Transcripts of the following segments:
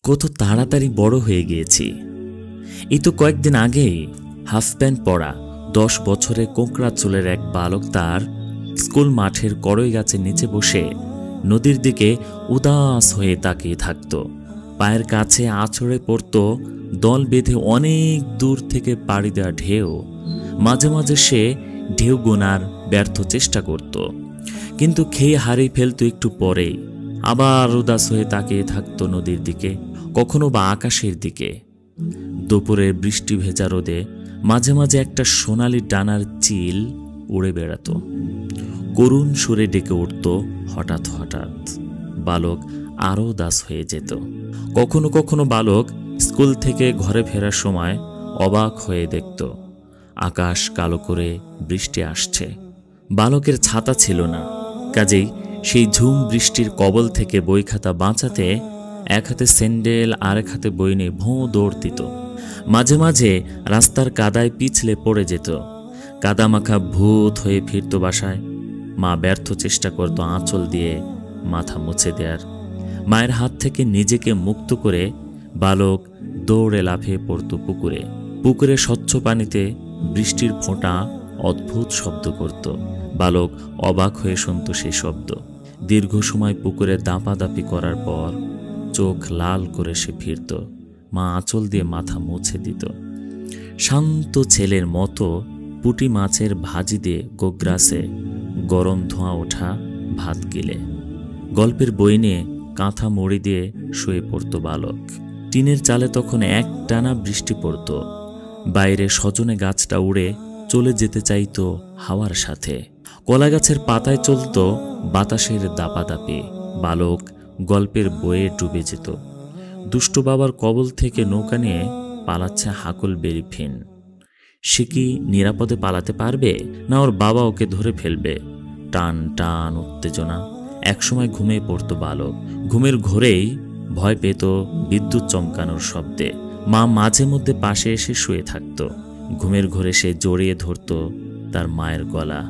কত তাড়াতাড়ি বড় হয়ে গিয়েছি। এই তো কয়েকদিন আগেই হাফ প্যান্ট পরা 10 বছরের কোঁকড়া চুলের এক বালক তার স্কুল মাঠের কড়ই গাছের নিচে বসে নদীর দিকে উদাস হয়ে তাকিয়ে থাকত। পায়ের কাছে আছড়ে পড়ত দল বেঁধে অনেক দূর থেকে পাড়ি দেওয়া ঢেউ। মাঝে মাঝে সে ঢেউ গোনার ব্যর্থ চেষ্টা করত, কিন্তু খেয়ে হারিয়ে ফেলত একটু পরেই। আবার উদাস হয়ে তাকিয়ে থাকত নদীর দিকে, কখনো বা আকাশের দিকে। দুপুরের বৃষ্টি ভেজা রোদে মাঝে মাঝে একটা সোনালি ডানার চিল উড়ে বেড়াত, করুণ সুরে ডেকে উঠত হঠাৎ হঠাৎ। বালক আরও উদাস হয়ে যেত। কখনো কখনো বালক স্কুল থেকে ঘরে ফেরার সময় অবাক হয়ে দেখত আকাশ কালো করে বৃষ্টি আসছে। বালকের ছাতা ছিল না, কাজেই সেই ঝুম বৃষ্টির কবল থেকে বই খাতা বাঁচাতে এক হাতে স্যান্ডেল আর এক হাতে বই নিয়ে ভোঁ দৌড় দিত। মাঝে মাঝে রাস্তার কাদায় পিছলে পড়ে যেত, কাদামাখা ভূত হয়ে ফিরত বাসায়। মা ব্যর্থ চেষ্টা করত আঁচল দিয়ে মাথা মুছে দেয়ার। মায়ের হাত থেকে নিজেকে মুক্ত করে বালক দৌড়ে লাফিয়ে পড়ত পুকুরে। পুকুরে স্বচ্ছ পানিতে বৃষ্টির ফোঁটা অদ্ভুত শব্দ করত। বালক অবাক হয়ে শুনত সেই শব্দ। দীর্ঘ সময় পুকুরে দাপাদাপি করার পর চোখ লাল করে সে ফিরত। মা আঁচল দিয়ে মাথা মুছে দিত। শান্ত ছেলের মতো পুঁটি মাছের ভাজি দিয়ে গোগ্রাসে গরম ধোঁয়া ওঠা ভাত গিলে গল্পের বই নিয়ে কাঁথা মুড়ি দিয়ে শুয়ে পড়ত বালক। টিনের চালে তখন এক টানা বৃষ্টি পড়ত। বাইরে সজনে গাছটা উড়ে চলে যেতে চাইত হাওয়ার সাথে। কলা গাছের পাতায় চলত বাতাসের দাপাদাপি। বালক গল্পের বইয়ে ডুবে যেত। দুষ্ট বাবার কবল থেকে নৌকা নিয়ে পালাচ্ছে হাকল বেরিফিন। সে কি নিরাপদে পালাতে পারবে, না ওর বাবা ওকে ধরে ফেলবে? টান টান উত্তেজনা। একসময় ঘুমিয়ে পড়ত বালক। ঘুমের ঘোরেই ভয় পেত বিদ্যুৎ চমকানোর শব্দে। মা মাঝে মধ্যে পাশে এসে শুয়ে থাকত। ঘুমের ঘোরে সে জড়িয়ে ধরত তার মায়ের গলা।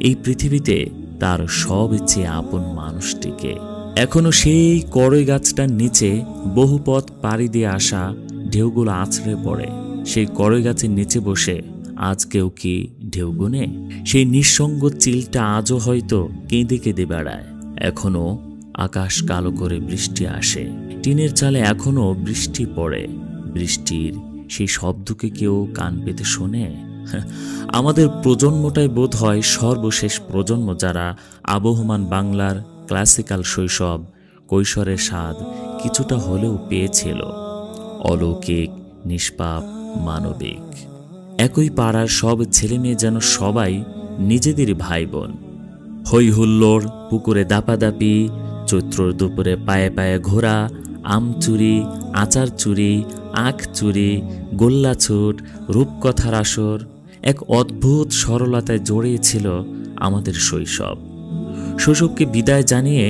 এই পৃথিবীতে তার সব চেয়ে আপন মানুষটিকে। এখনো সেই কড়ই গাছটার নিচে বহু পথ পাড়ি দিয়ে আসা ঢেউগুলো আছড়ে পড়ে। সেই কড়ই গাছের নিচে বসে আজ কেউ কি ঢেউ গুনে? সেই নিঃসঙ্গ চিলটা আজও হয়তো কেঁদে কেঁদে বেড়ায়। এখনো আকাশ কালো করে বৃষ্টি আসে, টিনের চালে এখনো বৃষ্টি পড়ে। বৃষ্টির সেই শব্দকে কেউ কান পেতে শোনে? আমাদের প্রজন্মটাই বোধ হয় সর্বশেষ প্রজন্ম যারা আবহমান বাংলার ক্লাসিক্যাল শৈশব কৈশোরের স্বাদ কিছুটা হলেও পেয়েছিল। অলৌকিক, নিষ্পাপ, মানবিক। একই পাড়ার সব ছেলে মেয়ে যেন সবাই নিজেদের ভাই বোন। হই হুল্লোড়, পুকুরে দাপাদাপি, চৈত্রর দুপুরে পায়ে পায়ে ঘোরা, আম চুরি, আচার চুরি, আখ চুরি, গোল্লা ছুট, রূপকথার আসর। এক অদ্ভুত সরলতায় জড়িয়েছিল আমাদের শৈশব। শৈশবকে বিদায় জানিয়ে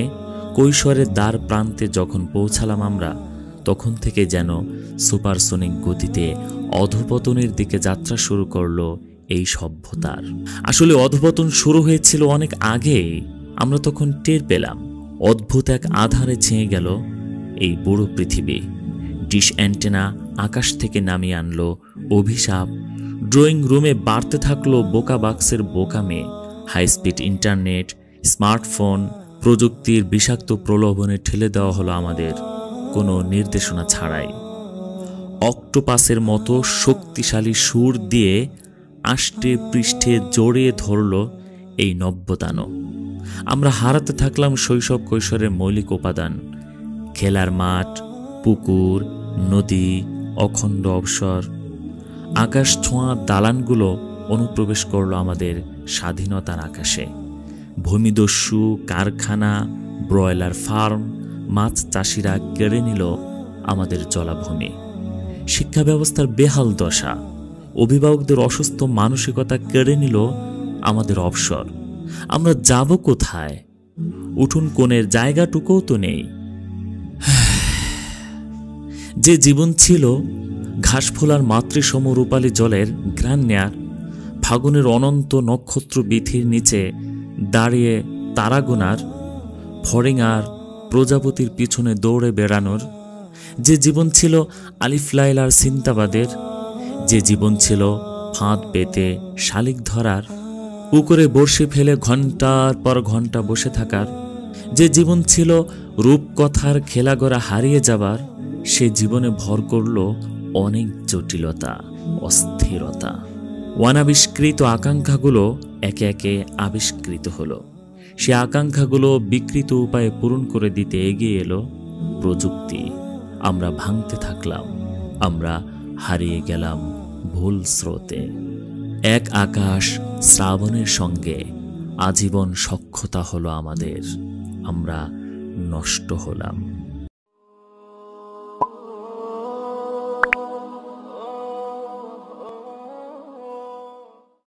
কৈশোরের দ্বার প্রান্তে যখন পৌঁছালাম আমরা, তখন থেকে যেন সুপারসনিক গতিতে অধঃপতনের দিকে যাত্রা শুরু করলো এই সভ্যতার। আসলে অধঃপতন শুরু হয়েছিল অনেক আগে। আমরা তখন টের পেলাম অদ্ভুত এক আধারে ছেয়ে গেল এই বুড়ো পৃথিবী। ডিশ অ্যান্টেনা আকাশ থেকে নামিয়ে আনলো অভিশাপ। ড্রয়িং রুমে বাড়তে থাকলো বোকা বাক্সের বোকামে। হাই স্পিড ইন্টারনেট, স্মার্টফোন, প্রযুক্তির বিষাক্ত প্রলোভনে ঠেলে দেওয়া হলো আমাদের কোনো নির্দেশনা ছাড়াই। অক্টোপাসের মতো শক্তিশালী সুর দিয়ে আষ্টে পৃষ্ঠে জড়িয়ে ধরল এই নব্যতানো। আমরা হারাতে থাকলাম শৈশব কৈশোরের মৌলিক উপাদান। খেলার মাঠ, পুকুর, নদী, অখণ্ড অবসর। আকাশ ছোঁয়া দালানগুলো অনুপ্রবেশ করল আমাদের স্বাধীনতার আকাশে। ভূমিদস্যু, কারখানা, ব্রয়লার ফার্ম, মাছ চাষিরা কেড়ে নিল আমাদের জলাভূমি। শিক্ষা ব্যবস্থার বেহাল দশা, অভিভাবকদের অসুস্থ মানসিকতা কেড়ে নিল আমাদের অবসর। আমরা যাব কোথায়? উঠুন কোণের জায়গাটুকুও তো নেই। যে জীবন ছিল ঘাস ফোলার মাতৃসম রূপালী জলের ঘ্রাণ নেয়ার, ফাগুনের অনন্ত নক্ষত্র বিথির নিচে দাঁড়িয়ে তারা গোনার, ফড়িং আর প্রজাপতির পিছনে দৌড়ে বেড়ানোর, যে জীবন ছিল আলিফ লায়লার চিন্তাবাদের, যে জীবন ছিল ফাঁদ পেতে শালিক ধরার, পুকুরে বড়শি ফেলে ঘন্টার পর ঘন্টা বসে থাকার, যে জীবন ছিল রূপকথার খেলাগড়া হারিয়ে যাবার, সে জীবনে ভর করল অনেক জটিলতা, অস্থিরতা। অনাবিষ্কৃত আকাঙ্ক্ষাগুলো একে একে আবিষ্কৃত হলো। সে আকাঙ্ক্ষাগুলো বিকৃত উপায়ে পূরণ করে দিতে এগিয়ে এলো প্রযুক্তি। আমরা ভাঙতে থাকলাম, আমরা হারিয়ে গেলাম ভুল স্রোতে। এক আকাশ শ্রাবণের সঙ্গে আজীবন সখ্যতা হলো আমাদের, আমরা নষ্ট হলাম।